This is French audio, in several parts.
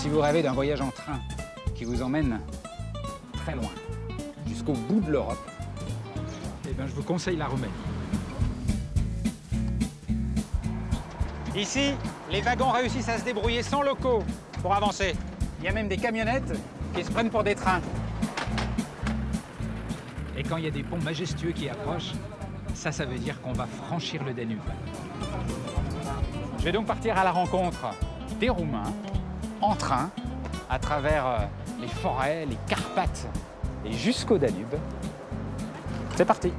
Si vous rêvez d'un voyage en train qui vous emmène très loin, jusqu'au bout de l'Europe, eh bien, je vous conseille la Roumanie. Ici, les wagons réussissent à se débrouiller sans locaux pour avancer. Il y a même des camionnettes qui se prennent pour des trains. Et quand il y a des ponts majestueux qui approchent, ça veut dire qu'on va franchir le Danube. Je vais donc partir à la rencontre des Roumains, en train, à travers les forêts, les Carpates et jusqu'au Danube. C'est parti!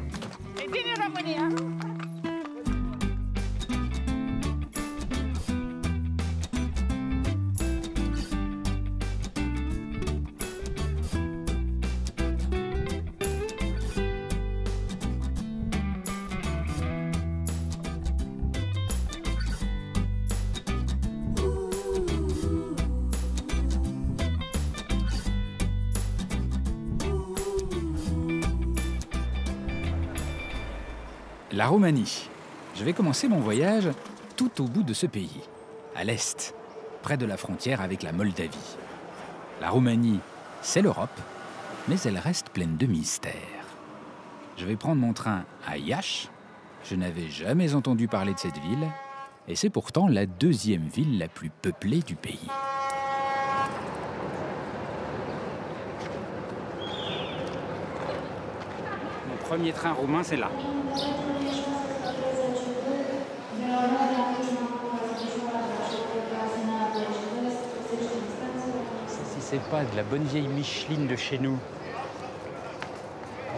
La Roumanie. Je vais commencer mon voyage tout au bout de ce pays, à l'est, près de la frontière avec la Moldavie. La Roumanie, c'est l'Europe, mais elle reste pleine de mystères. Je vais prendre mon train à Iași. Je n'avais jamais entendu parler de cette ville, et c'est pourtant la deuxième ville la plus peuplée du pays. Mon premier train roumain, c'est là. Si c'est pas de la bonne vieille Micheline de chez nous,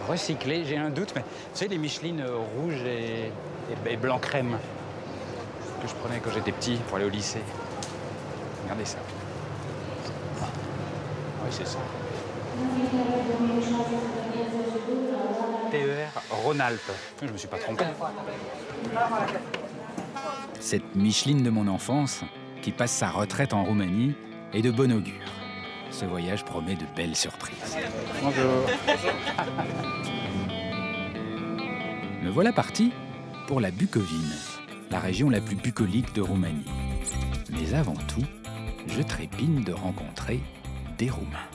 recyclée, j'ai un doute, mais tu sais, les Michelines rouges et blanc crème que je prenais quand j'étais petit pour aller au lycée. Regardez ça. Oui, c'est ça. TER Rhône-Alpes. Je me suis pas trompé. Cette Micheline de mon enfance, qui passe sa retraite en Roumanie, est de bon augure. Ce voyage promet de belles surprises. Bonjour. Me voilà parti pour la Bucovine, la région la plus bucolique de Roumanie. Mais avant tout, je trépigne de rencontrer des Roumains.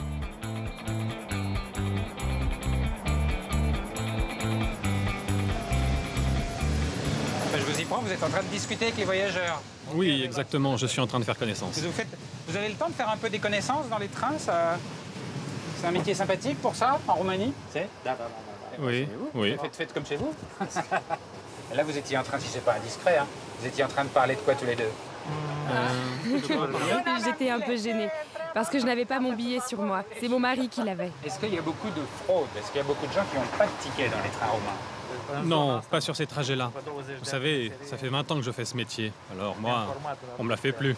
Je vous y prends, vous êtes en train de discuter avec les voyageurs. Oui, exactement, je suis en train de faire connaissance. Vous avez le temps de faire un peu des connaissances dans les trains, ça... C'est un métier sympathique pour ça, en Roumanie? Oui, oui. Faites comme chez vous. Là, vous étiez en train, si c'est pas indiscret, hein, vous étiez en train de parler de quoi tous les deux? J'étais un peu gênée, parce que je n'avais pas mon billet sur moi. C'est mon mari qui l'avait. Est-ce qu'il y a beaucoup de fraude? Est-ce qu'il y a beaucoup de gens qui n'ont pas de ticket dans les trains roumains? Non, pas sur ces trajets-là. Vous savez, ça fait 20 ans que je fais ce métier. Alors moi, on me la fait plus.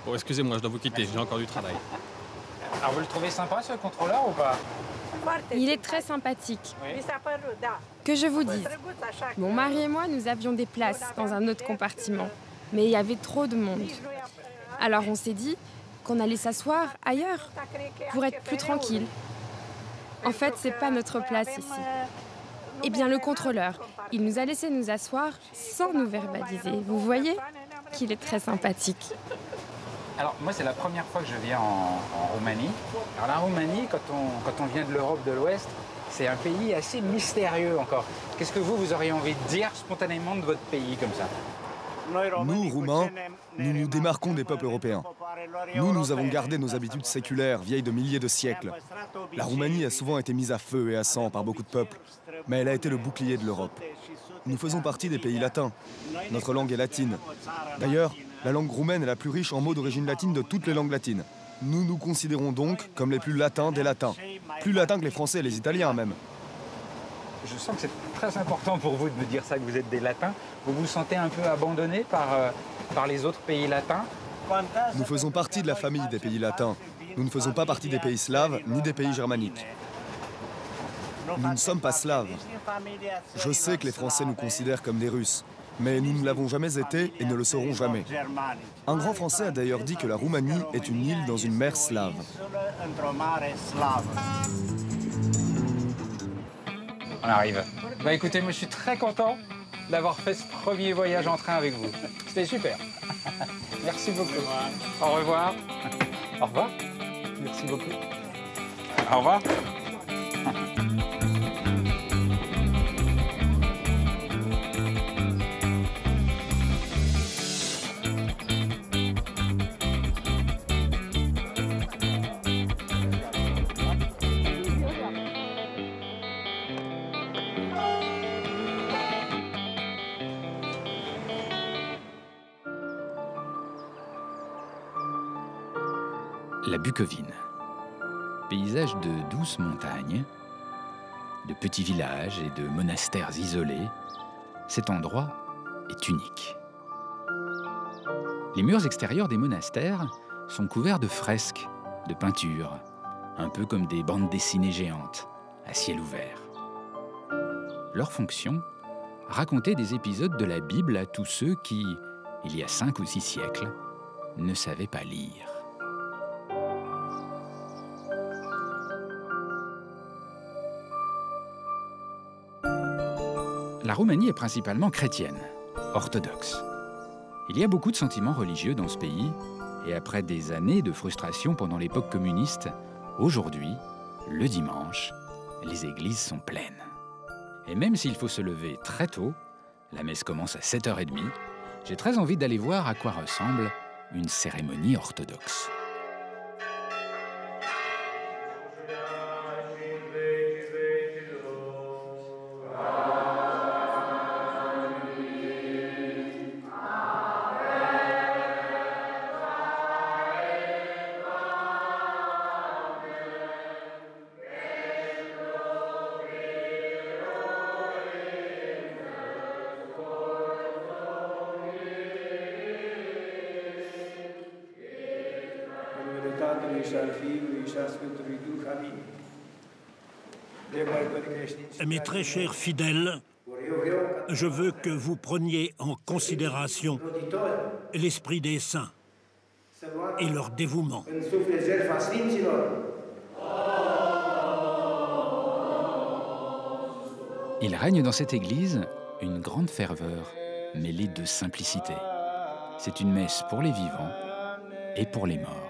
Bon, excusez-moi, je dois vous quitter, j'ai encore du travail. Alors vous le trouvez sympa, ce contrôleur, ou pas? Il est très sympathique. Oui. Que je vous dise, mon mari et moi, nous avions des places dans un autre compartiment. Mais il y avait trop de monde. Alors on s'est dit qu'on allait s'asseoir ailleurs, pour être plus tranquille. En fait, c'est pas notre place ici. Eh bien, le contrôleur, il nous a laissé nous asseoir sans nous verbaliser. Vous voyez qu'il est très sympathique. Alors, moi, c'est la première fois que je viens en Roumanie. Alors, la Roumanie, quand on vient de l'Europe de l'Ouest, c'est un pays assez mystérieux encore. Qu'est-ce que vous auriez envie de dire spontanément de votre pays comme ça? Nous, Roumains, nous nous démarquons des peuples européens. Nous avons gardé nos habitudes séculaires, vieilles de milliers de siècles. La Roumanie a souvent été mise à feu et à sang par beaucoup de peuples, mais elle a été le bouclier de l'Europe. Nous faisons partie des pays latins. Notre langue est latine. D'ailleurs, la langue roumaine est la plus riche en mots d'origine latine de toutes les langues latines. Nous nous considérons donc comme les plus latins des latins. Plus latins que les Français et les Italiens, même. Je sens que c'est très important pour vous de me dire ça, que vous êtes des latins. Vous vous sentez un peu abandonné par les autres pays latins? Nous faisons partie de la famille des pays latins. Nous ne faisons pas partie des pays slaves ni des pays germaniques. Nous ne sommes pas slaves. Je sais que les Français nous considèrent comme des Russes, mais nous ne l'avons jamais été et ne le serons jamais. Un grand Français a d'ailleurs dit que la Roumanie est une île dans une mer slave. On arrive. Bah écoutez, moi je suis très content d'avoir fait ce premier voyage en train avec vous. C'était super. Merci beaucoup. Au revoir. Au revoir. Merci beaucoup. Au revoir. La Bucovine. Paysage de douces montagnes, de petits villages et de monastères isolés, cet endroit est unique. Les murs extérieurs des monastères sont couverts de fresques, de peintures, un peu comme des bandes dessinées géantes, à ciel ouvert. Leur fonction, raconter des épisodes de la Bible à tous ceux qui, il y a 5 ou 6 siècles, ne savaient pas lire. La Roumanie est principalement chrétienne, orthodoxe. Il y a beaucoup de sentiments religieux dans ce pays, et après des années de frustration pendant l'époque communiste, aujourd'hui, le dimanche, les églises sont pleines. Et même s'il faut se lever très tôt, la messe commence à 7h30, j'ai très envie d'aller voir à quoi ressemble une cérémonie orthodoxe. Mes très chers fidèles, je veux que vous preniez en considération l'esprit des saints et leur dévouement. Il règne dans cette église une grande ferveur mêlée de simplicité. C'est une messe pour les vivants et pour les morts.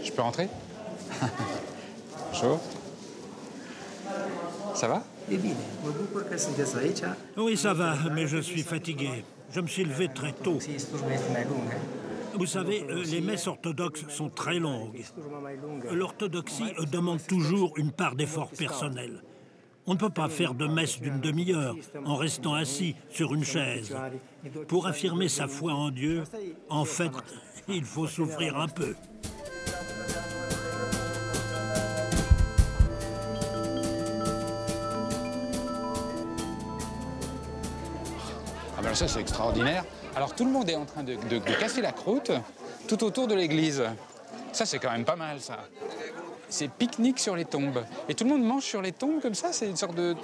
Je peux rentrer? Bonjour. Ça va? Oui, ça va, mais je suis fatigué. Je me suis levé très tôt. Vous savez, les messes orthodoxes sont très longues. L'orthodoxie demande toujours une part d'effort personnel. On ne peut pas faire de messe d'une demi-heure en restant assis sur une chaise. Pour affirmer sa foi en Dieu, en fait, il faut souffrir un peu. Ah ben ça c'est extraordinaire. Alors tout le monde est en train de casser la croûte tout autour de l'église. Ça c'est quand même pas mal ça. C'est pique-nique sur les tombes. Et tout le monde mange sur les tombes comme ça, c'est une sorte de...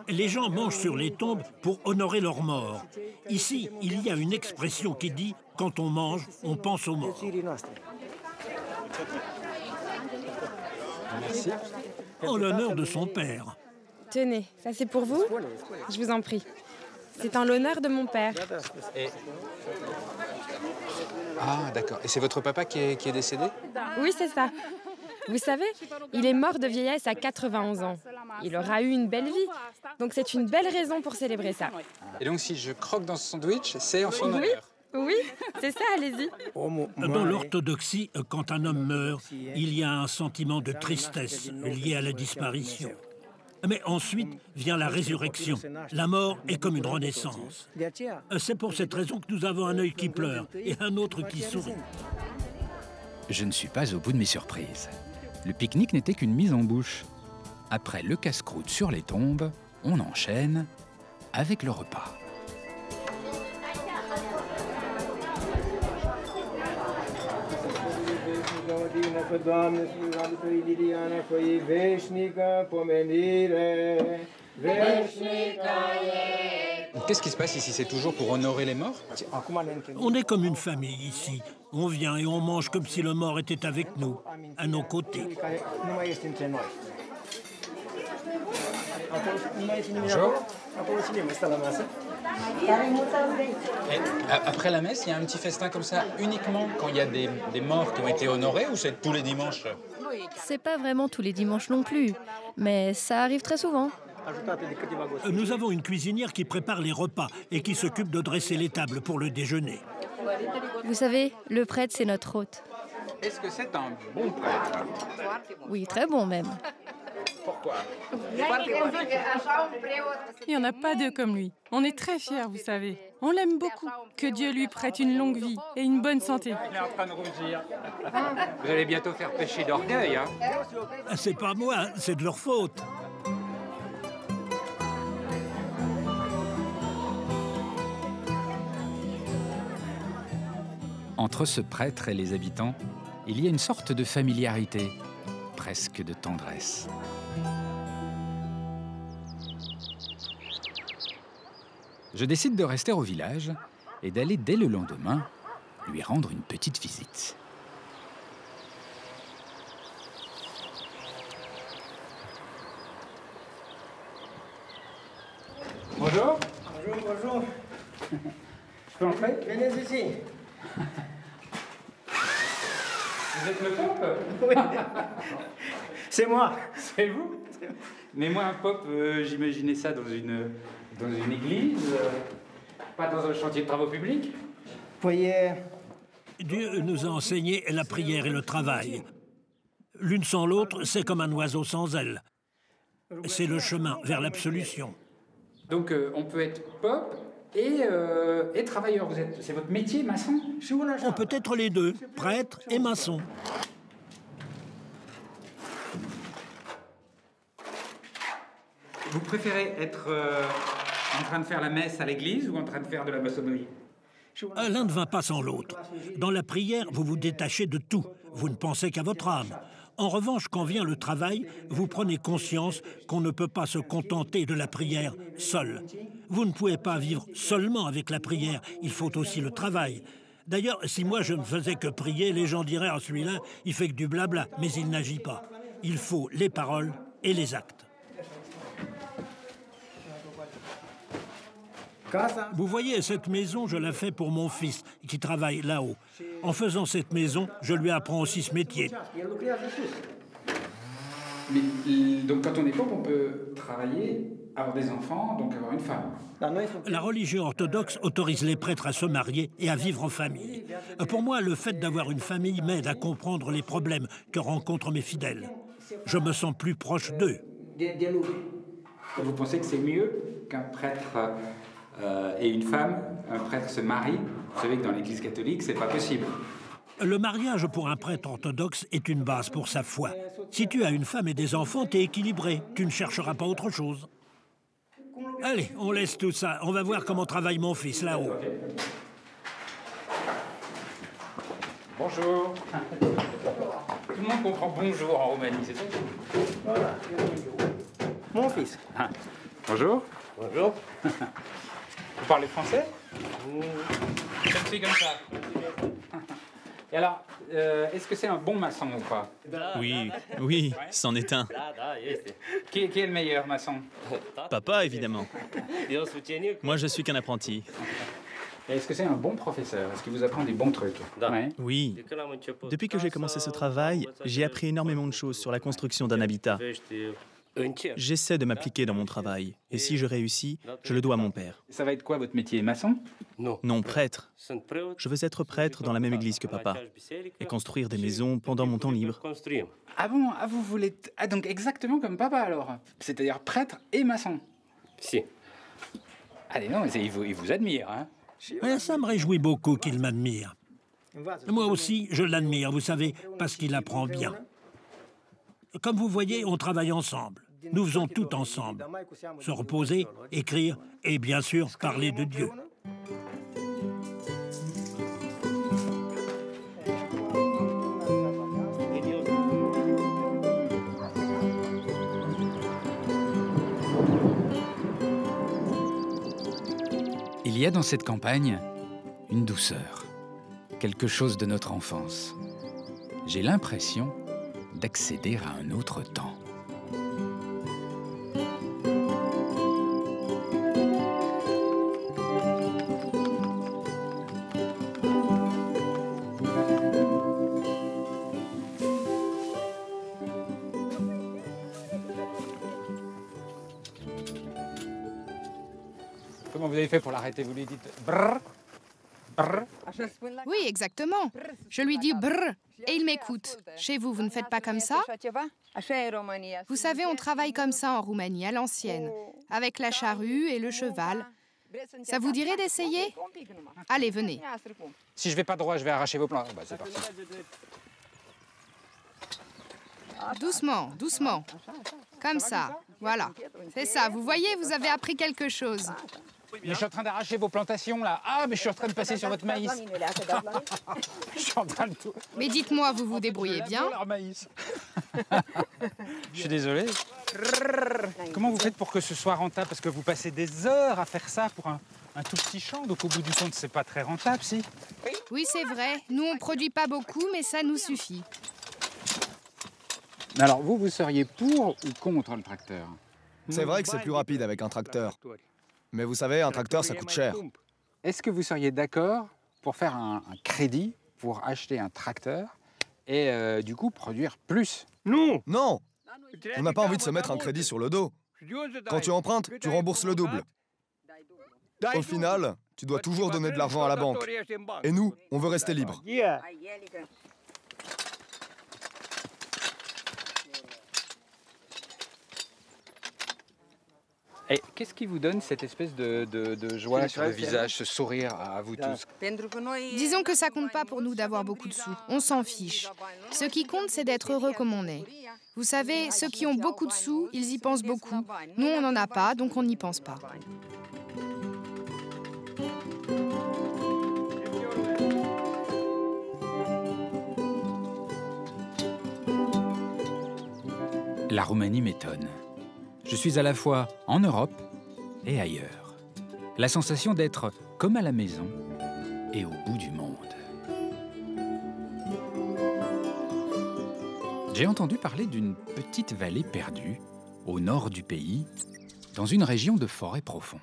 Les gens mangent sur les tombes pour honorer leurs morts. Ici, il y a une expression qui dit « quand on mange, on pense aux morts ». Merci. En l'honneur de son père. Tenez, ça c'est pour vous? Je vous en prie. C'est en l'honneur de mon père. Et... Ah, d'accord. Et c'est votre papa qui est décédé? Oui, c'est ça. Vous savez, il est mort de vieillesse à 91 ans. Il aura eu une belle vie. Donc c'est une belle raison pour célébrer ça. Et donc si je croque dans ce sandwich, c'est en son honneur? Oui, c'est ça, allez-y. Dans l'orthodoxie, quand un homme meurt, il y a un sentiment de tristesse lié à la disparition. Mais ensuite vient la résurrection. La mort est comme une renaissance. C'est pour cette raison que nous avons un œil qui pleure et un autre qui sourit. Je ne suis pas au bout de mes surprises. Le pique-nique n'était qu'une mise en bouche. Après le casse-croûte sur les tombes, on enchaîne avec le repas. Qu'est-ce qui se passe ici? C'est toujours pour honorer les morts? On est comme une famille ici. On vient et on mange comme si le mort était avec nous, à nos côtés. Bonjour. Et après la messe, il y a un petit festin comme ça uniquement quand il y a des morts qui ont été honorés ou c'est tous les dimanches? C'est pas vraiment tous les dimanches non plus, mais ça arrive très souvent. Nous avons une cuisinière qui prépare les repas et qui s'occupe de dresser les tables pour le déjeuner. Vous savez, le prêtre, c'est notre hôte. Est-ce que c'est un bon prêtre? Oui, très bon même. Pourquoi? Il n'y en a pas deux comme lui. On est très fiers, vous savez. On l'aime beaucoup. Que Dieu lui prête une longue vie et une bonne santé. Il est en train de rougir. Vous allez bientôt faire pécher d'orgueil, hein? C'est pas moi, c'est de leur faute. Entre ce prêtre et les habitants, il y a une sorte de familiarité, presque de tendresse. Je décide de rester au village et d'aller dès le lendemain lui rendre une petite visite. Bonjour. Bonjour, bonjour. Je peux entrer? Venez ici. Vous êtes le pope? Oui. C'est moi. C'est vous? Mais moi, un pope, j'imaginais ça dans une église, pas dans un chantier de travaux publics. Voyez. Dieu nous a enseigné la prière et le travail. L'une sans l'autre, c'est comme un oiseau sans ailes. C'est le chemin vers l'absolution. Donc, on peut être pope et travailleur. C'est votre métier, maçon? On peut être les deux, prêtre et maçon. Vous préférez être en train de faire la messe à l'église ou en train de faire de la maçonnerie? L'un ne va pas sans l'autre. Dans la prière, vous vous détachez de tout. Vous ne pensez qu'à votre âme. En revanche, quand vient le travail, vous prenez conscience qu'on ne peut pas se contenter de la prière seul. Vous ne pouvez pas vivre seulement avec la prière, il faut aussi le travail. D'ailleurs, si moi je ne faisais que prier, les gens diraient « Ah, celui-là, il fait que du blabla », mais il n'agit pas. Il faut les paroles et les actes. Vous voyez, cette maison, je la fais pour mon fils, qui travaille là-haut. En faisant cette maison, je lui apprends aussi ce métier. Mais, donc quand on est pope, on peut travailler, avoir des enfants, donc avoir une femme. La religion orthodoxe autorise les prêtres à se marier et à vivre en famille. Pour moi, le fait d'avoir une famille m'aide à comprendre les problèmes que rencontrent mes fidèles. Je me sens plus proche d'eux. Vous pensez que c'est mieux qu'un prêtre et une femme, un prêtre se marie? Vous savez que dans l'Église catholique, c'est pas possible. Le mariage pour un prêtre orthodoxe est une base pour sa foi. Si tu as une femme et des enfants, t'es équilibré. Tu ne chercheras pas autre chose. Allez, on laisse tout ça. On va voir comment travaille mon fils là-haut. Bonjour. Tout le monde comprend bonjour en Roumanie, c'est ça? Voilà. Mon fils. Ah. Bonjour. Bonjour. Vous parlez français? Je suis comme ça. Et alors, est-ce que c'est un bon maçon ou pas? Oui, c'en est un. Qui est le meilleur maçon? Papa, évidemment. Moi, je suis qu'un apprenti. Et est-ce que c'est un bon professeur? Est-ce qu'il vous apprend des bons trucs? Ouais. Oui. Depuis que j'ai commencé ce travail, j'ai appris énormément de choses sur la construction d'un habitat. J'essaie de m'appliquer dans mon travail. Et si je réussis, je le dois à mon père. Ça va être quoi votre métier? Maçon? Non, prêtre. Je veux être prêtre dans la même église que papa. Et construire des maisons pendant mon temps libre. Ah bon? Ah, vous voulez... Ah, donc exactement comme papa alors? C'est-à-dire prêtre et maçon? Si. Allez, non, il vous admire, hein? Et ça me réjouit beaucoup qu'il m'admire. Moi aussi, je l'admire, vous savez, parce qu'il apprend bien. Comme vous voyez, on travaille ensemble. Nous faisons tout ensemble. Se reposer, écrire et bien sûr parler de Dieu. Il y a dans cette campagne une douceur, quelque chose de notre enfance. J'ai l'impression d'accéder à un autre temps. Comment vous avez fait pour l'arrêter? Vous lui dites brrr, brrr. Oui, exactement. Je lui dis brrr et il m'écoute. Chez vous, vous ne faites pas comme ça? Vous savez, on travaille comme ça en Roumanie, à l'ancienne, avec la charrue et le cheval. Ça vous dirait d'essayer? Allez, venez. Si je vais pas droit, je vais arracher vos plans. Bah, c'est parti. Doucement, doucement. Comme ça, voilà. C'est ça, vous voyez, vous avez appris quelque chose. Mais je suis en train d'arracher vos plantations, là. Ah, mais je suis en train de passer sur votre maïs. Je suis en train de tout... Mais dites-moi, vous vous débrouillez bien? Leur maïs. Je suis désolé. Comment vous faites pour que ce soit rentable? Parce que vous passez des heures à faire ça pour un tout petit champ. Donc au bout du compte, c'est pas très rentable, si? Oui, c'est vrai. Nous, on produit pas beaucoup, mais ça nous suffit. Alors, vous seriez pour ou contre le tracteur? C'est vrai que c'est plus rapide avec un tracteur. Mais vous savez, un tracteur, ça coûte cher. Est-ce que vous seriez d'accord pour faire un crédit pour acheter un tracteur et du coup produire plus? Non! Non! On n'a pas envie de se mettre un crédit sur le dos. Quand tu empruntes, tu rembourses le double. Au final, tu dois toujours donner de l'argent à la banque. Et nous, on veut rester libres. Et qu'est-ce qui vous donne cette espèce de joie sur le visage, ce sourire à vous tous? Disons que ça compte pas pour nous d'avoir beaucoup de sous. On s'en fiche. Ce qui compte, c'est d'être heureux comme on est. Vous savez, ceux qui ont beaucoup de sous, ils y pensent beaucoup. Nous, on n'en a pas, donc on n'y pense pas. La Roumanie m'étonne. Je suis à la fois en Europe et ailleurs. La sensation d'être comme à la maison et au bout du monde. J'ai entendu parler d'une petite vallée perdue au nord du pays, dans une région de forêt profonde.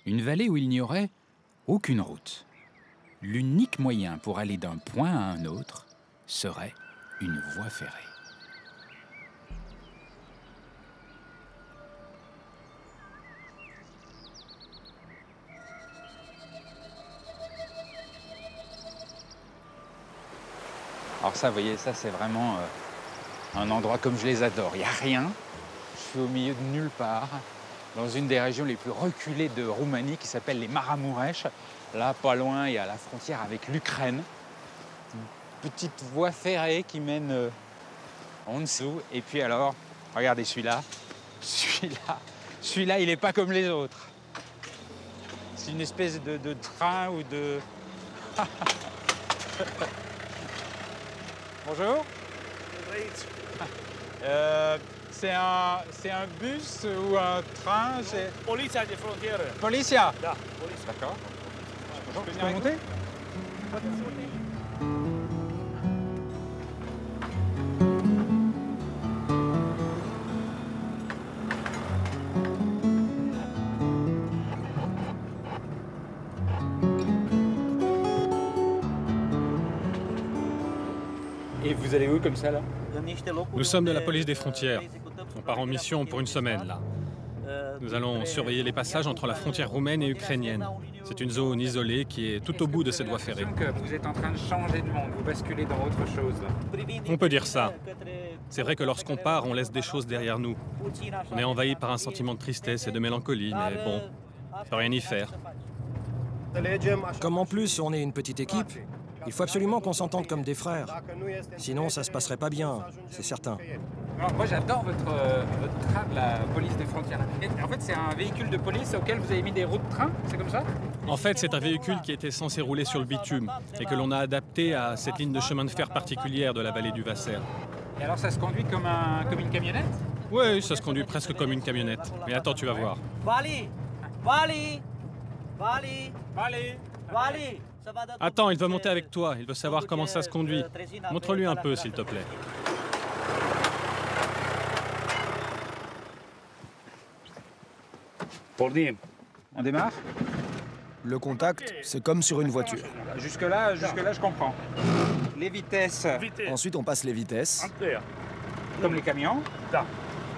Une vallée où il n'y aurait aucune route. L'unique moyen pour aller d'un point à un autre serait une voie ferrée. Alors ça, vous voyez, ça c'est vraiment un endroit comme je les adore. Il n'y a rien, je suis au milieu de nulle part, dans une des régions les plus reculées de Roumanie qui s'appelle les Maramureș. Là, pas loin, il y a la frontière avec l'Ukraine. Une petite voie ferrée qui mène en dessous. Et puis alors, regardez celui-là. Celui-là, il n'est pas comme les autres. C'est une espèce de train ou de... Bonjour. C'est un bus ou un train? Poliția de frontieră. Poliția? Da, poliția. D'accord. Bonjour, je peux monter? Et vous allez où comme ça là? Nous sommes de la police des frontières. On part en mission pour une semaine là. Nous allons surveiller les passages entre la frontière roumaine et ukrainienne. C'est une zone isolée qui est tout au bout de cette voie ferrée. Vous êtes en train de changer de monde, vous basculez dans autre chose. On peut dire ça. C'est vrai que lorsqu'on part, on laisse des choses derrière nous. On est envahi par un sentiment de tristesse et de mélancolie, mais bon, il ne faut rien y faire. Comme en plus on est une petite équipe, il faut absolument qu'on s'entende comme des frères. Sinon ça se passerait pas bien, c'est certain. Alors, moi j'adore votre train de la police des frontières. Et, en fait c'est un véhicule de police auquel vous avez mis des roues de train, c'est comme ça? En fait c'est un véhicule qui était censé rouler sur le bitume et que l'on a adapté à cette ligne de chemin de fer particulière de la vallée du Vasser. Et alors ça se conduit comme une camionnette? Oui, ça se conduit presque comme une camionnette. Mais attends, tu vas voir. Vali! Vali! Attends, il veut monter avec toi. Il veut savoir comment ça se conduit. Montre-lui un peu, s'il te plaît. On démarre? Le contact, c'est comme sur une voiture. Jusque-là, je comprends. Les vitesses. Ensuite, on passe les vitesses. Comme les camions.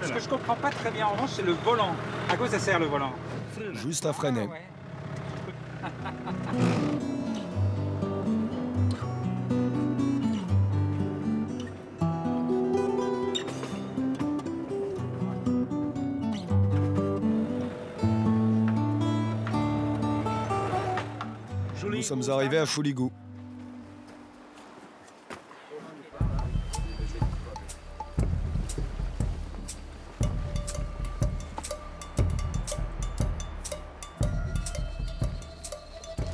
Ce que je comprends pas très bien en revanche, c'est le volant. À quoi ça sert le volant? Juste à freiner. Nous sommes arrivés à Chouligou.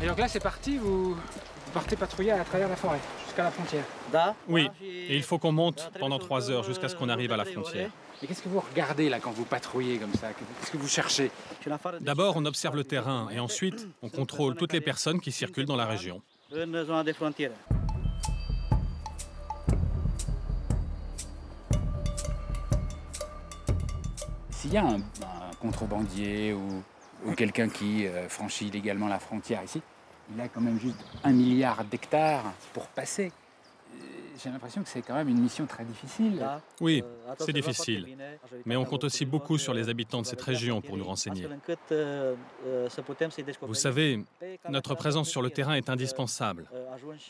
Et donc là, c'est parti, vous partez patrouiller à travers la forêt, jusqu'à la frontière? Oui, et il faut qu'on monte pendant 3 heures jusqu'à ce qu'on arrive à la frontière. Et qu'est-ce que vous regardez là quand vous patrouillez comme ça? Qu'est-ce que vous cherchez? D'abord, on observe le terrain et ensuite, on contrôle toutes les personnes qui circulent dans la région. S'il y a un contrebandier ou quelqu'un qui franchit illégalement la frontière ici, il a quand même juste 1 milliard d'hectares pour passer. J'ai l'impression que c'est quand même une mission très difficile. Oui, c'est difficile. Mais on compte aussi beaucoup sur les habitants de cette région pour nous renseigner. Vous savez, notre présence sur le terrain est indispensable.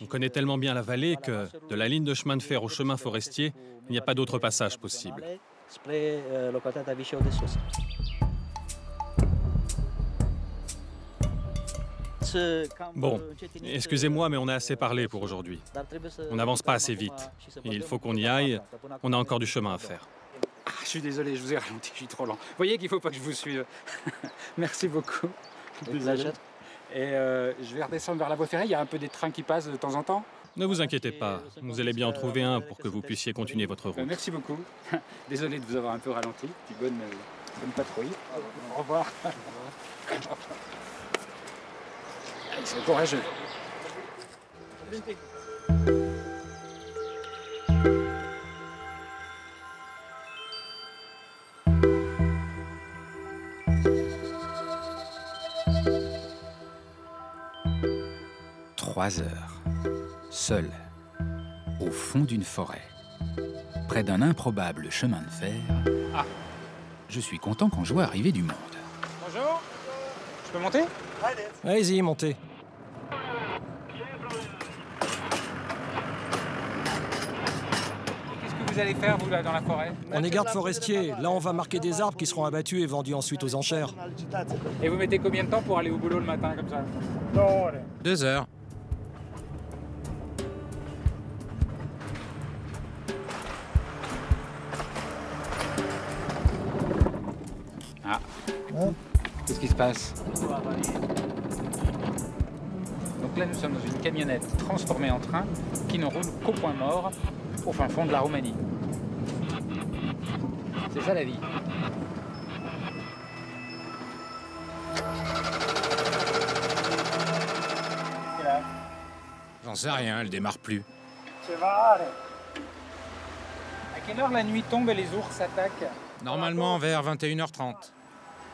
On connaît tellement bien la vallée que, de la ligne de chemin de fer au chemin forestier, il n'y a pas d'autre passage possible. Bon, excusez-moi, mais on a assez parlé pour aujourd'hui. On n'avance pas assez vite. Et il faut qu'on y aille. On a encore du chemin à faire. Ah, je suis désolé, je vous ai ralenti, je suis trop lent. Vous voyez qu'il ne faut pas que je vous suive. Merci beaucoup. Désolé. Et je vais redescendre vers la voie ferrée. Il y a un peu des trains qui passent de temps en temps. Ne vous inquiétez pas. Vous allez bien en trouver un pour que vous puissiez continuer votre route. Merci beaucoup. Désolé de vous avoir un peu ralenti. Puis bonne patrouille. Au revoir. C'est courageux. Trois heures, seul, au fond d'une forêt, près d'un improbable chemin de fer. Ah, je suis content quand je vois arriver du monde. Bonjour, je peux monter? Allez-y, montez. Qu'est-ce que vous allez faire, vous, là, dans la forêt? On est garde forestier. Là, on va marquer des arbres qui seront abattus et vendus ensuite aux enchères. Et vous mettez combien de temps pour aller au boulot le matin, comme ça? 2 heures. Ah. Qu'est-ce qui se passe? Donc là, nous sommes dans une camionnette transformée en train qui ne roule qu'au point mort, au fin fond de la Roumanie. C'est ça la vie. J'en sais rien, elle démarre plus. À quelle heure la nuit tombe et les ours attaquent? Normalement vers 21h30.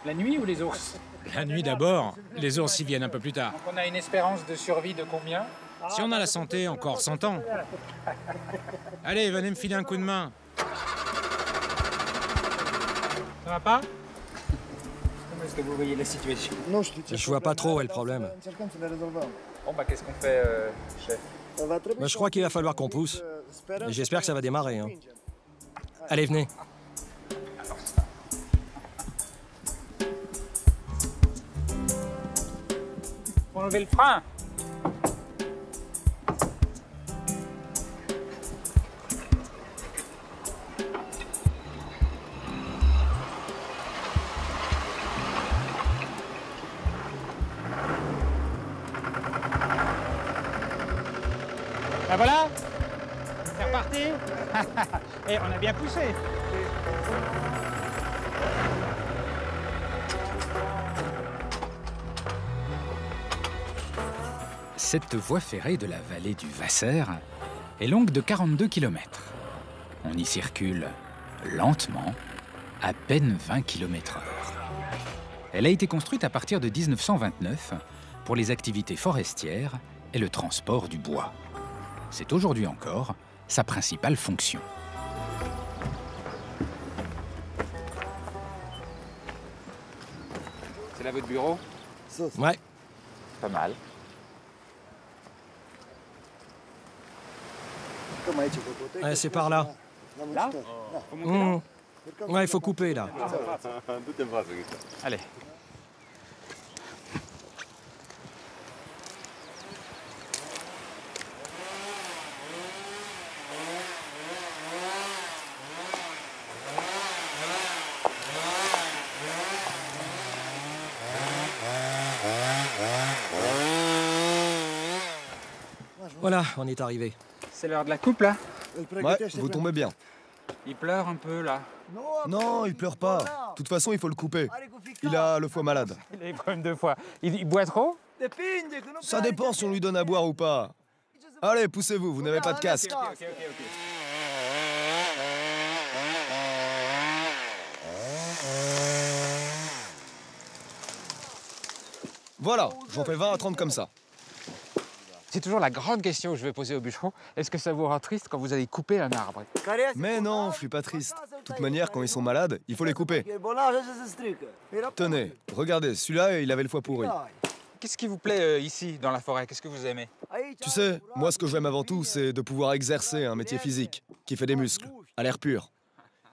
La nuit ou les ours? La nuit d'abord, les ours y viennent un peu plus tard. Donc on a une espérance de survie de combien? Si on a la santé, encore 100 ans. Allez, venez me filer un coup de main. Ça va pas? Comment est-ce que vous voyez la situation? Je vois pas trop où est le problème. Bon bah qu'est-ce qu'on fait, chef? Je crois qu'il va falloir qu'on pousse. Et j'espère que ça va démarrer. Hein. Allez, venez. Faut enlever le frein. Ben voilà, c'est reparti. Et on a bien poussé. Cette voie ferrée de la vallée du Wasser est longue de 42 km. On y circule lentement, à peine 20 km/h. Elle a été construite à partir de 1929 pour les activités forestières et le transport du bois. C'est aujourd'hui encore sa principale fonction. C'est là votre bureau? Ouais. Pas mal. Ouais, c'est par là. Là? Ouais, il faut couper là. Allez. Voilà, on est arrivé. C'est l'heure de la coupe, là? Ouais, vous tombez bien. Il pleure un peu, là. Non, il pleure pas. De toute façon, il faut le couper. Il a le foie malade. Il a des problèmes de foie. Il boit trop? Ça dépend si on lui donne à boire ou pas. Allez, poussez-vous, vous n'avez pas de casque. Voilà, j'en fais 20 à 30 comme ça. C'est toujours la grande question que je vais poser au bûcheron. Est-ce que ça vous rend triste quand vous allez couper un arbre? Mais non, je suis pas triste. De toute manière, quand ils sont malades, il faut les couper. Tenez, regardez, celui-là, il avait le foie pourri. Qu'est-ce qui vous plaît ici, dans la forêt? Qu'est-ce que vous aimez? Tu sais, moi, ce que j'aime avant tout, c'est de pouvoir exercer un métier physique, qui fait des muscles, à l'air pur.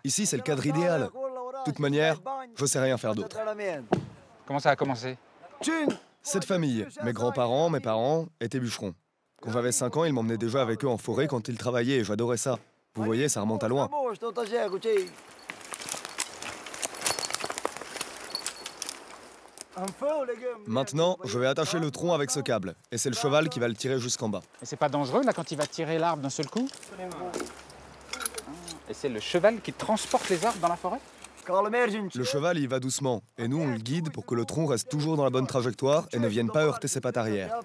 Ici, c'est le cadre idéal. De toute manière, je sais rien faire d'autre. Comment ça a commencé? Cette famille, mes grands-parents, mes parents, étaient bûcherons. Quand j'avais 5 ans, ils m'emmenaient déjà avec eux en forêt quand ils travaillaient et j'adorais ça. Vous voyez, ça remonte à loin. Maintenant, je vais attacher le tronc avec ce câble. Et c'est le cheval qui va le tirer jusqu'en bas. Et c'est pas dangereux, là, quand il va tirer l'arbre d'un seul coup? Et c'est le cheval qui transporte les arbres dans la forêt? Le cheval, il va doucement. Et nous, on le guide pour que le tronc reste toujours dans la bonne trajectoire et ne vienne pas heurter ses pattes arrière.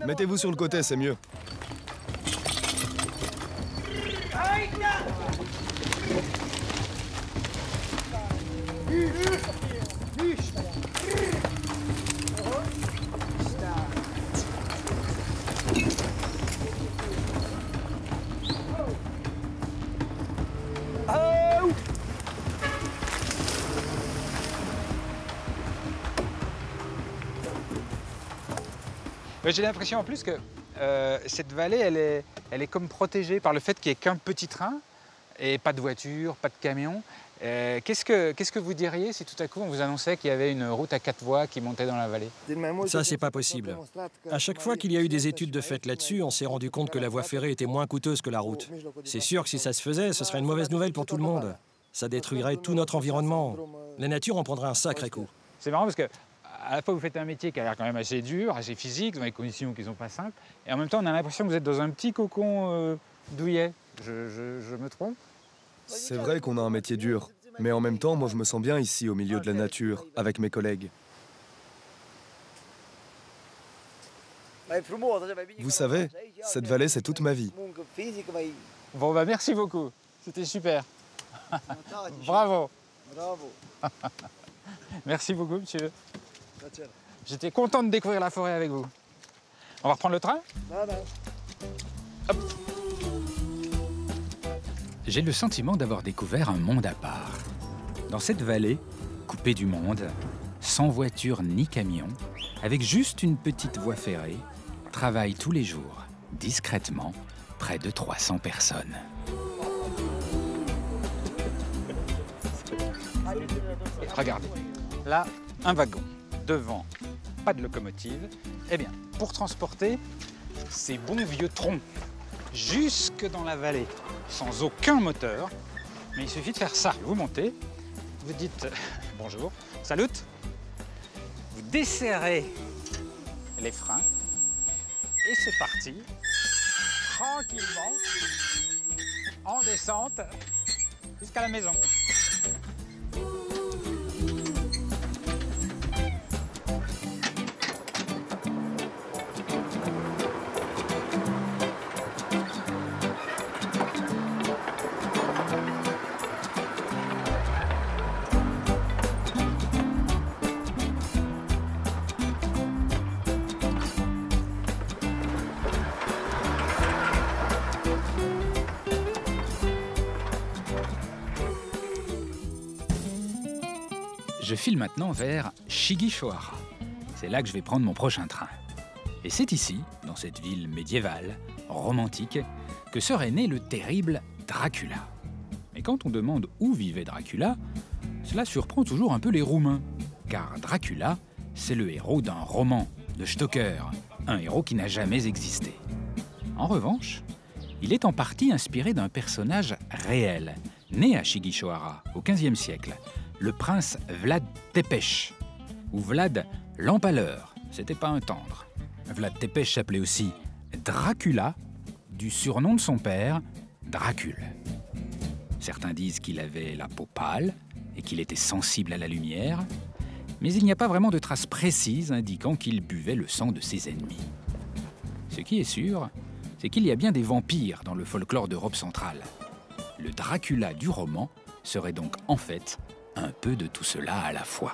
Mettez-vous sur le côté, c'est mieux. J'ai l'impression en plus que cette vallée, elle est comme protégée par le fait qu'il n'y ait qu'un petit train et pas de voiture, pas de camion. Qu'est-ce que vous diriez si tout à coup on vous annonçait qu'il y avait une route à 4 voies qui montait dans la vallée? Ça, c'est pas possible. À chaque fois qu'il y a eu des études de fait là-dessus, on s'est rendu compte que la voie ferrée était moins coûteuse que la route. C'est sûr que si ça se faisait, ce serait une mauvaise nouvelle pour tout le monde. Ça détruirait tout notre environnement. La nature en prendrait un sacré coup. C'est marrant parce que à la fois vous faites un métier qui a l'air quand même assez dur, assez physique, dans des conditions qui ne sont pas simples, et en même temps on a l'impression que vous êtes dans un petit cocon douillet. Je me trompe? C'est vrai qu'on a un métier dur, mais en même temps, moi je me sens bien ici, au milieu de la nature, avec mes collègues. Vous savez, cette vallée, c'est toute ma vie. Bon, bah merci beaucoup. C'était super. Bravo. Merci beaucoup, monsieur. J'étais content de découvrir la forêt avec vous. On va reprendre le train? Hop. J'ai le sentiment d'avoir découvert un monde à part. Dans cette vallée, coupée du monde, sans voiture ni camion, avec juste une petite voie ferrée, travaillent tous les jours, discrètement, près de 300 personnes. Regardez, là, un wagon. Devant, pas de locomotive. Eh bien, pour transporter ces bons vieux troncs jusque dans la vallée, sans aucun moteur, mais il suffit de faire ça. Vous montez, vous dites bonjour, salut, vous desserrez les freins et c'est parti, tranquillement, en descente jusqu'à la maison. Je file maintenant vers Shigishohara. C'est là que je vais prendre mon prochain train. Et c'est ici, dans cette ville médiévale, romantique, que serait né le terrible Dracula. Mais quand on demande où vivait Dracula, cela surprend toujours un peu les Roumains. Car Dracula, c'est le héros d'un roman de Stoker, un héros qui n'a jamais existé. En revanche, il est en partie inspiré d'un personnage réel, né à Shigishohara au XVe siècle, le prince Vlad Tepes, ou Vlad l'Empaleur, c'était pas un tendre. Vlad Tepes s'appelait aussi Dracula, du surnom de son père, Dracule. Certains disent qu'il avait la peau pâle et qu'il était sensible à la lumière, mais il n'y a pas vraiment de traces précises indiquant qu'il buvait le sang de ses ennemis. Ce qui est sûr, c'est qu'il y a bien des vampires dans le folklore d'Europe centrale. Le Dracula du roman serait donc en fait un peu de tout cela à la fois.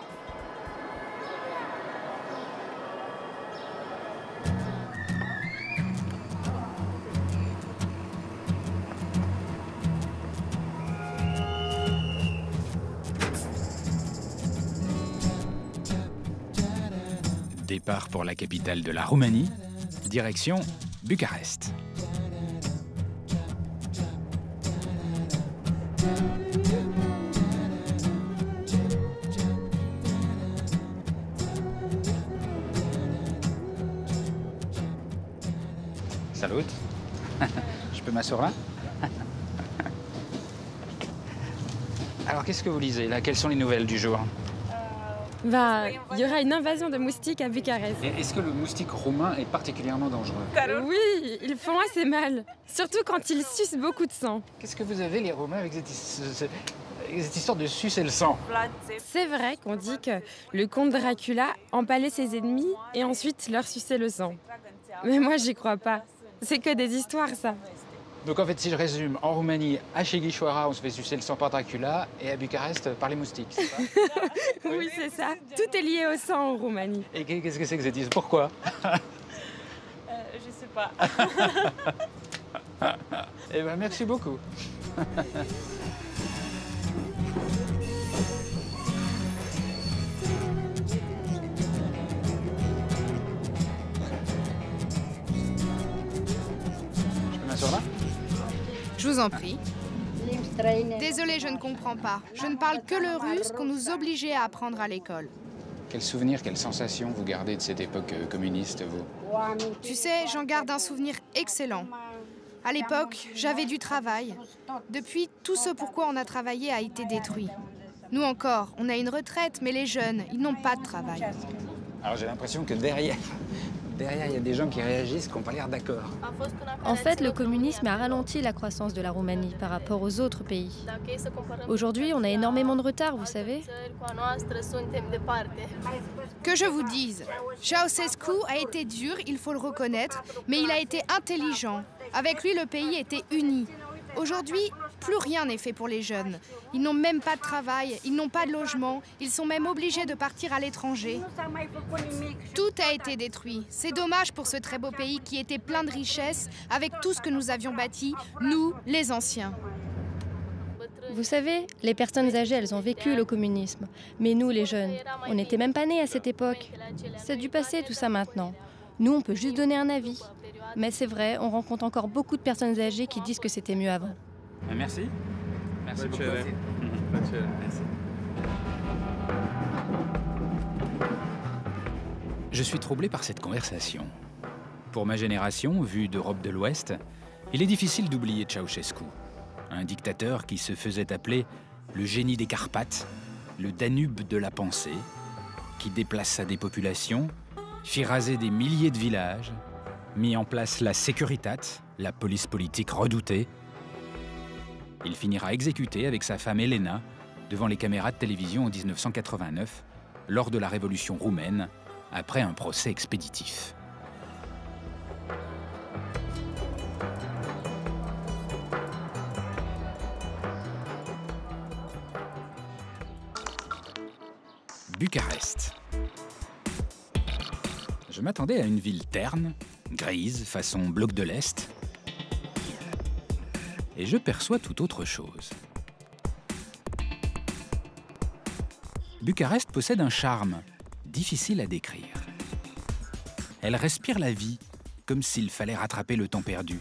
Départ pour la capitale de la Roumanie, direction Bucarest. Salut. Je peux m'asseoir là? Alors, qu'est-ce que vous lisez là? Quelles sont les nouvelles du jour? Il y aura une invasion de moustiques à Bucarest. Est-ce que le moustique roumain est particulièrement dangereux? Oui, ils font assez mal. Surtout quand ils sucent beaucoup de sang. Qu'est-ce que vous avez, les Roumains, avec cette histoire de sucer le sang? C'est vrai qu'on dit que le comte Dracula empalait ses ennemis et ensuite leur suçait le sang. Mais moi, j'y crois pas. C'est que des histoires, ça. Donc en fait, si je résume, en Roumanie, à Shigishohara, on se fait sucer le sang par Dracula, et à Bucarest, par les moustiques, c'est ça? Oui, c'est ça. Tout est lié au sang en Roumanie. Et qu'est-ce que c'est que cette histoire? Pourquoi? Je sais pas. Eh ben, merci beaucoup. Je vous en prie. Désolée, je ne comprends pas. Je ne parle que le russe qu'on nous obligeait à apprendre à l'école. Quel souvenir, quelle sensation vous gardez de cette époque communiste, vous? Tu sais, j'en garde un souvenir excellent. À l'époque, j'avais du travail. Depuis, tout ce pourquoi on a travaillé a été détruit. Nous encore, on a une retraite, mais les jeunes, ils n'ont pas de travail. Alors j'ai l'impression que derrière, il y a des gens qui réagissent, qui n'ont pas l'air d'accord. En fait, le communisme a ralenti la croissance de la Roumanie par rapport aux autres pays. Aujourd'hui, on a énormément de retard, vous savez. Que je vous dise, Ceausescu a été dur, il faut le reconnaître, mais il a été intelligent. Avec lui, le pays était uni. Aujourd'hui, plus rien n'est fait pour les jeunes. Ils n'ont même pas de travail, ils n'ont pas de logement, ils sont même obligés de partir à l'étranger. Tout a été détruit. C'est dommage pour ce très beau pays qui était plein de richesses, avec tout ce que nous avions bâti, nous, les anciens. Vous savez, les personnes âgées, elles ont vécu le communisme. Mais nous, les jeunes, on n'était même pas nés à cette époque. C'est du passé, tout ça, maintenant. Nous, on peut juste donner un avis. Mais c'est vrai, on rencontre encore beaucoup de personnes âgées qui disent que c'était mieux avant. Merci. Merci beaucoup. Merci. Je suis troublé par cette conversation. Pour ma génération, vue d'Europe de l'Ouest, il est difficile d'oublier Ceausescu, un dictateur qui se faisait appeler le génie des Carpates, le Danube de la pensée, qui déplaça des populations, fit raser des milliers de villages, mit en place la Securitate, la police politique redoutée, Il finira exécuté avec sa femme Elena devant les caméras de télévision en 1989, lors de la Révolution roumaine, après un procès expéditif. Bucarest. Je m'attendais à une ville terne, grise, façon bloc de l'Est, et je perçois tout autre chose. Bucarest possède un charme difficile à décrire. Elle respire la vie, comme s'il fallait rattraper le temps perdu.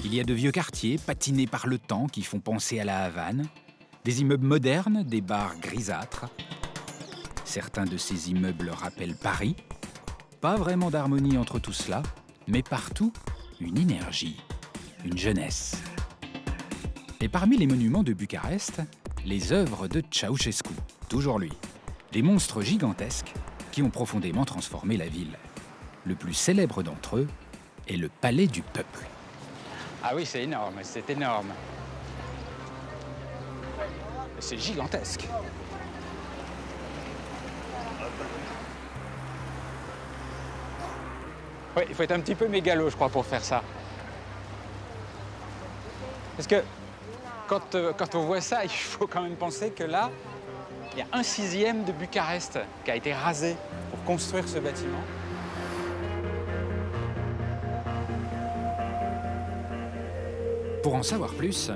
Il y a de vieux quartiers patinés par le temps qui font penser à la Havane, des immeubles modernes, des bars grisâtres. Certains de ces immeubles rappellent Paris. Pas vraiment d'harmonie entre tout cela, mais partout, une énergie, une jeunesse. Et parmi les monuments de Bucarest, les œuvres de Ceausescu, toujours lui. Des monstres gigantesques qui ont profondément transformé la ville. Le plus célèbre d'entre eux est le Palais du Peuple. Ah oui, c'est énorme, c'est énorme. C'est gigantesque. Oui, il faut être un petit peu mégalo, je crois, pour faire ça. Parce que quand on voit ça, il faut quand même penser que là, il y a 1/6 de Bucarest qui a été rasé pour construire ce bâtiment. Pour en savoir plus,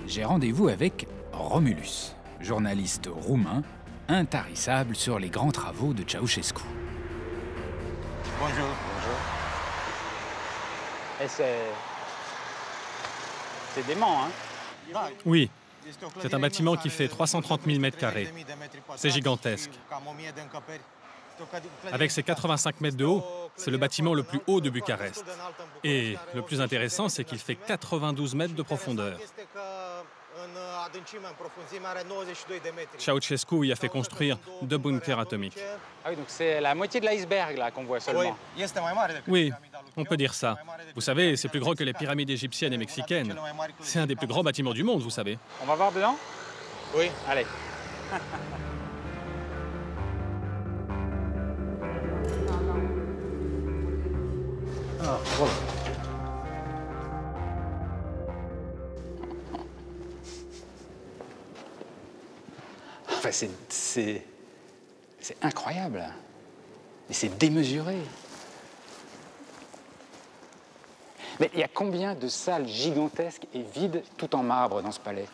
j'ai rendez-vous avec Romulus, journaliste roumain, intarissable sur les grands travaux de Ceausescu. Bonjour. Bonjour. Et c'est dément, hein? Oui, c'est un bâtiment qui fait 330 000 mètres carrés. C'est gigantesque. Avec ses 85 mètres de haut, c'est le bâtiment le plus haut de Bucarest. Et le plus intéressant, c'est qu'il fait 92 mètres de profondeur. Ceausescu y a fait construire 2 bunkers atomiques. Ah oui, donc c'est la moitié de l'iceberg là qu'on voit seulement. Oui, on peut dire ça. Vous savez, c'est plus gros que les pyramides égyptiennes et mexicaines. C'est un des plus grands bâtiments du monde, vous savez. On va voir dedans? Oui. Allez. Ah, voilà. Enfin, c'est incroyable. Et c'est démesuré. Mais il y a combien de salles gigantesques et vides tout en marbre dans ce palais?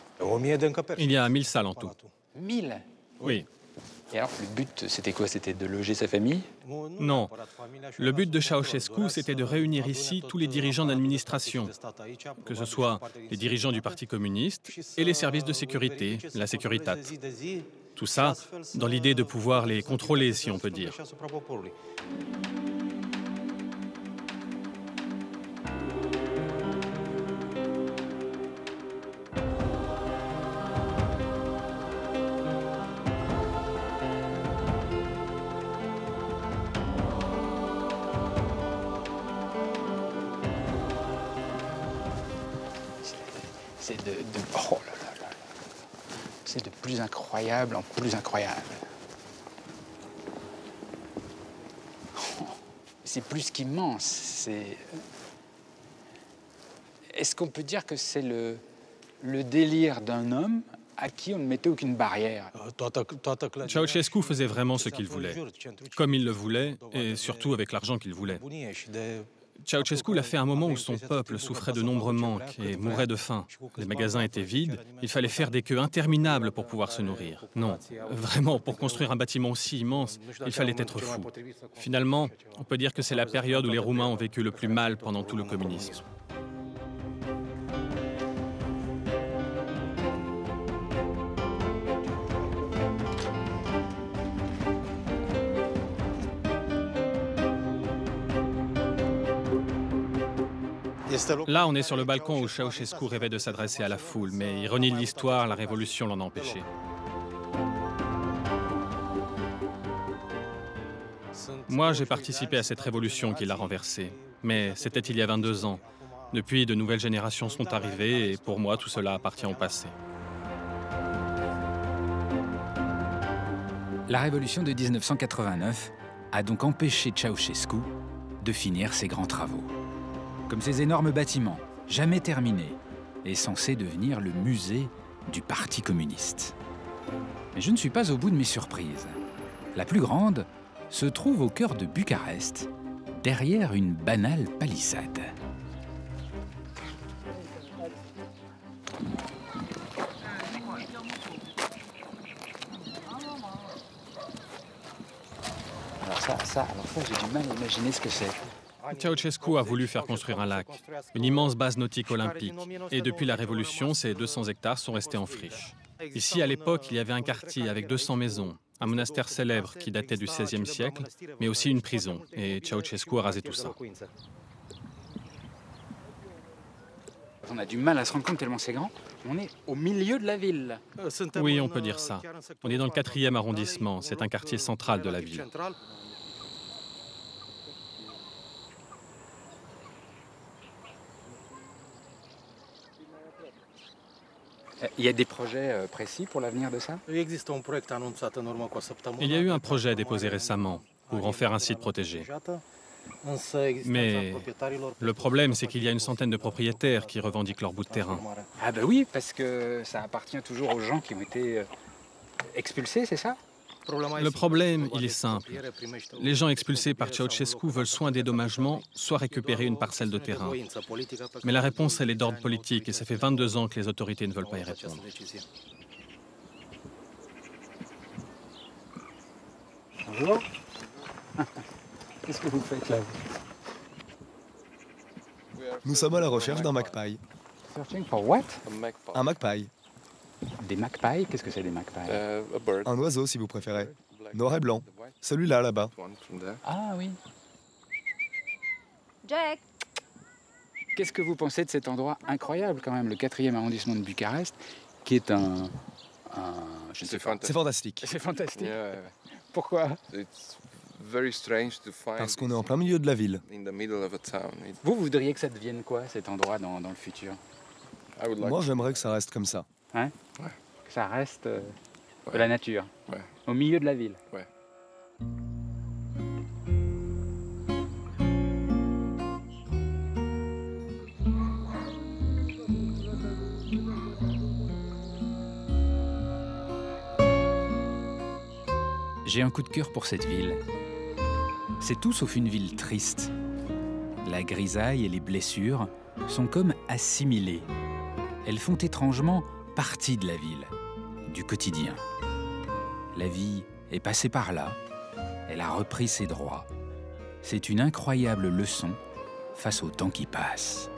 Il y a 1000 salles en tout. 1000? Oui. Et alors, le but, c'était quoi? C'était de loger sa famille? Non. Le but de Ceausescu, c'était de réunir ici tous les dirigeants d'administration, que ce soit les dirigeants du Parti communiste et les services de sécurité, la Securitat. Tout ça dans l'idée de pouvoir les contrôler, si on peut dire. Oh là là là. C'est de plus incroyable en plus incroyable. C'est plus qu'immense. Est-ce qu'on peut dire que c'est le délire d'un homme à qui on ne mettait aucune barrière? Ceausescu faisait vraiment ce qu'il voulait, comme il le voulait, et surtout avec l'argent qu'il voulait. Ceausescu l'a fait à un moment où son peuple souffrait de nombreux manques et mourait de faim. Les magasins étaient vides, il fallait faire des queues interminables pour pouvoir se nourrir. Non, vraiment, pour construire un bâtiment aussi immense, il fallait être fou. Finalement, on peut dire que c'est la période où les Roumains ont vécu le plus mal pendant tout le communisme. Là, on est sur le balcon où Ceausescu rêvait de s'adresser à la foule, mais ironie de l'histoire, la révolution l'en a empêché. Moi, j'ai participé à cette révolution qui l'a renversé, mais c'était il y a 22 ans. Depuis, de nouvelles générations sont arrivées et pour moi, tout cela appartient au passé. La révolution de 1989 a donc empêché Ceausescu de finir ses grands travaux. Comme ces énormes bâtiments, jamais terminés, et censés devenir le musée du Parti communiste. Mais je ne suis pas au bout de mes surprises. La plus grande se trouve au cœur de Bucarest, derrière une banale palissade. Alors ça, j'ai du mal à imaginer ce que c'est. Ceausescu a voulu faire construire un lac, une immense base nautique olympique. Et depuis la Révolution, ces 200 hectares sont restés en friche. Ici, à l'époque, il y avait un quartier avec 200 maisons, un monastère célèbre qui datait du XVIe siècle, mais aussi une prison. Et Ceausescu a rasé tout ça. On a du mal à se rendre compte tellement c'est grand. On est au milieu de la ville. Oui, on peut dire ça. On est dans le 4e arrondissement. C'est un quartier central de la ville. Il y a des projets précis pour l'avenir de ça? Il y a eu un projet déposé récemment pour en faire un site protégé. Mais le problème, c'est qu'il y a une centaine de propriétaires qui revendiquent leur bout de terrain. Ah bah oui, parce que ça appartient toujours aux gens qui ont été expulsés, c'est ça? Le problème, il est simple. Les gens expulsés par Ceausescu veulent soit un dédommagement, soit récupérer une parcelle de terrain. Mais la réponse, elle est d'ordre politique et ça fait 22 ans que les autorités ne veulent pas y répondre. Bonjour. Qu'est-ce que vous faites là? Nous sommes à la recherche d'un magpie. Searching for what? Un magpie. Des magpies? Qu'est-ce que c'est des magpies? Un oiseau, si vous préférez. Noir et blanc. Celui-là, là-bas. Ah oui. Jack! Qu'est-ce que vous pensez de cet endroit incroyable, quand même, le 4e arrondissement de Bucarest, qui est je ne sais pas. C'est fantastique. C'est fantastique. Pourquoi? Parce qu'on est en plein milieu de la ville. Vous voudriez que ça devienne quoi, cet endroit dans le futur? Moi, j'aimerais que ça reste comme ça. Hein? Ouais. Que ça reste de la nature, au milieu de la ville. Ouais. J'ai un coup de cœur pour cette ville. C'est tout sauf une ville triste. La grisaille et les blessures sont comme assimilées. Elles font étrangement partie de la ville, du quotidien. La vie est passée par là, elle a repris ses droits. C'est une incroyable leçon face au temps qui passe.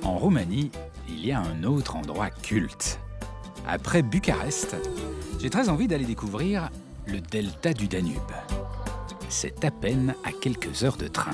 En Roumanie, il y a un autre endroit culte. Après Bucarest, j'ai très envie d'aller découvrir le delta du Danube. C'est à peine à quelques heures de train.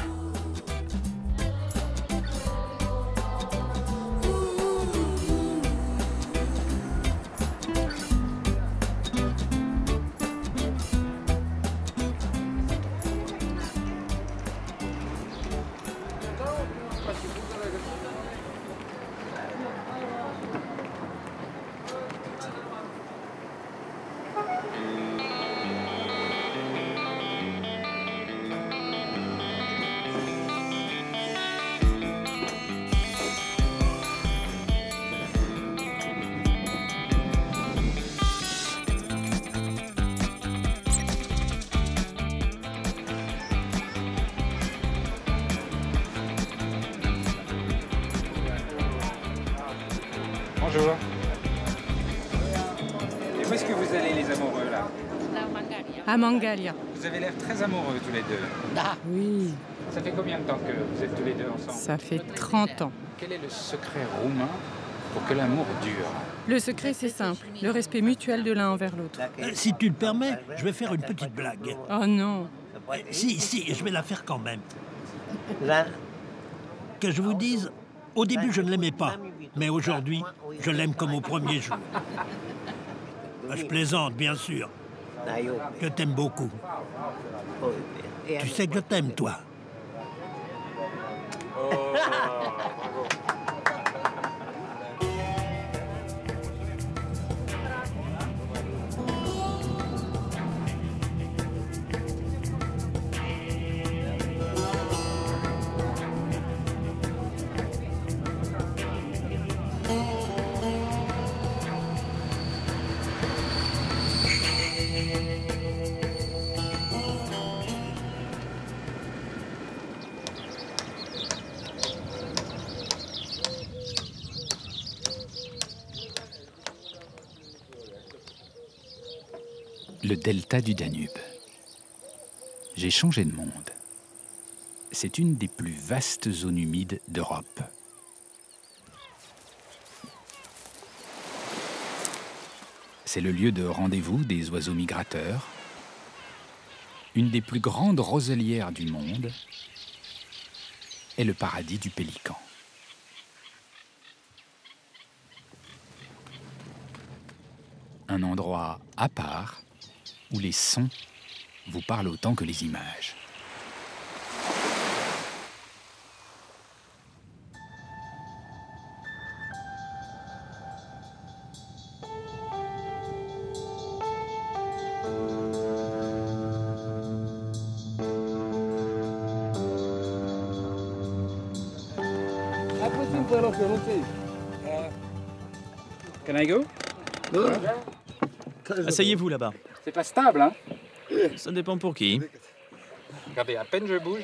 Bonjour. Et où est-ce que vous allez, les amoureux, là? À Mangalia. Vous avez l'air très amoureux, tous les deux. Ah oui. Ça fait combien de temps que vous êtes tous les deux ensemble? Ça fait 30 ans. Quel est le secret roumain pour que l'amour dure? Le secret, c'est simple. Le respect mutuel de l'un envers l'autre. Si tu le permets, je vais faire une petite blague. Oh non. Si, je vais la faire quand même. Que je vous dise, Au début, je ne l'aimais pas, mais aujourd'hui, je l'aime comme au premier jour. Je plaisante, bien sûr. Je t'aime beaucoup. Tu sais que je t'aime, toi. Le delta du Danube. J'ai changé de monde. C'est une des plus vastes zones humides d'Europe. C'est le lieu de rendez-vous des oiseaux migrateurs, une des plus grandes roselières du monde et le paradis du pélican. Un endroit à part où les sons vous parlent autant que les images. Can I go? Asseyez-vous là-bas. C'est pas stable, hein? Ça dépend pour qui. Regardez, à peine je bouge.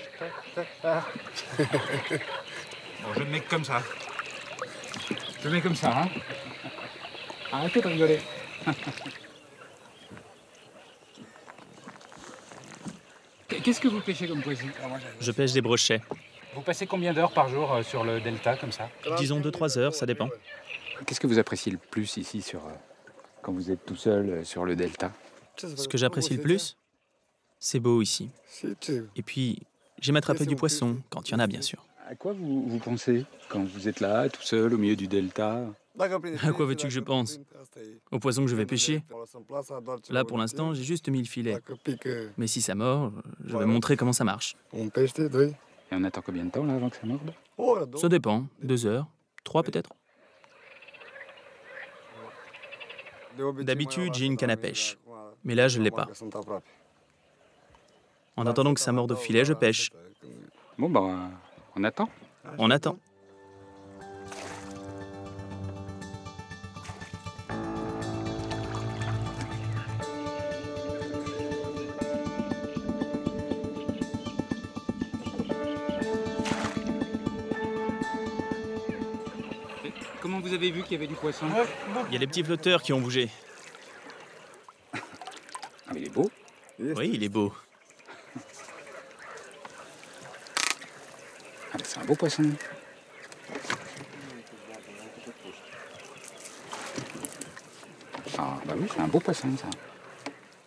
Bon, je me mets comme ça. Je me mets comme ça, hein? Arrêtez de rigoler. Qu'est-ce que vous pêchez comme poisson? Je pêche des brochets. Vous passez combien d'heures par jour sur le delta, comme ça? Disons 2-3 heures, ça dépend. Qu'est-ce que vous appréciez le plus ici, quand vous êtes tout seul sur le delta? Ce que j'apprécie le plus, c'est beau ici. Et puis, j'aime attraper du poisson, quand il y en a, bien sûr. À quoi vous pensez quand vous êtes là, tout seul, au milieu du delta? À quoi veux-tu que je pense? Au poisson que je vais pêcher? Là, pour l'instant, j'ai juste mis le filet. Mais si ça mord, je vais montrer comment ça marche. Et on attend combien de temps, là, avant que ça morde? Ça dépend. 2 heures. 3 peut-être. D'habitude, j'ai une canne à pêche. Mais là, je ne l'ai pas. En attendant que ça morde au filet, je pêche. Bon, ben, on attend. On attend. Comment vous avez vu qu'il y avait du poisson? Il y a des petits flotteurs qui ont bougé. Ah, mais il est beau. Oui, il est beau. Ah, c'est un beau poisson. Ah, bah oui, c'est un beau poisson, ça.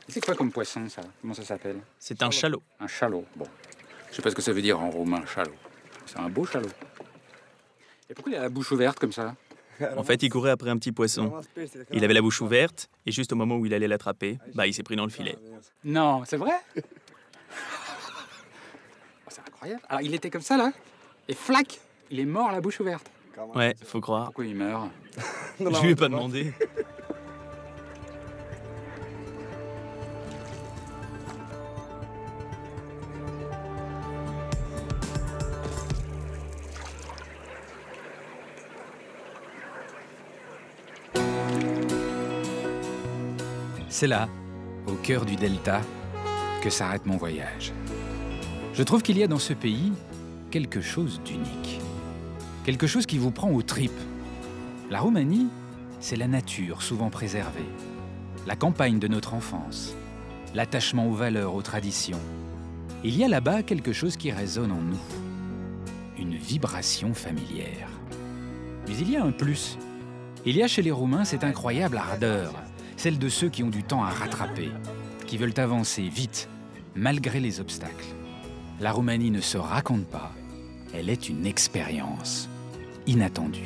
C'est quoi comme poisson, ça? Comment ça s'appelle? C'est un chalot. Un chalot, bon. Je sais pas ce que ça veut dire en roumain, chalot. C'est un beau chalot. Et pourquoi il a la bouche ouverte comme ça? En fait, il courait après un petit poisson. Il avait la bouche ouverte, et juste au moment où il allait l'attraper, bah, il s'est pris dans le filet. Non, c'est vrai? C'est incroyable. Alors, il était comme ça, là, et flac, il est mort la bouche ouverte. Ouais, faut croire. Pourquoi il meurt? Je lui ai pas demandé. C'est là, au cœur du delta, que s'arrête mon voyage. Je trouve qu'il y a dans ce pays quelque chose d'unique. Quelque chose qui vous prend aux tripes. La Roumanie, c'est la nature souvent préservée, la campagne de notre enfance, l'attachement aux valeurs, aux traditions. Il y a là-bas quelque chose qui résonne en nous, une vibration familière. Mais il y a un plus. Il y a chez les Roumains cette incroyable ardeur, celle de ceux qui ont du temps à rattraper, qui veulent avancer vite, malgré les obstacles. La Roumanie ne se raconte pas, elle est une expérience. inattendu.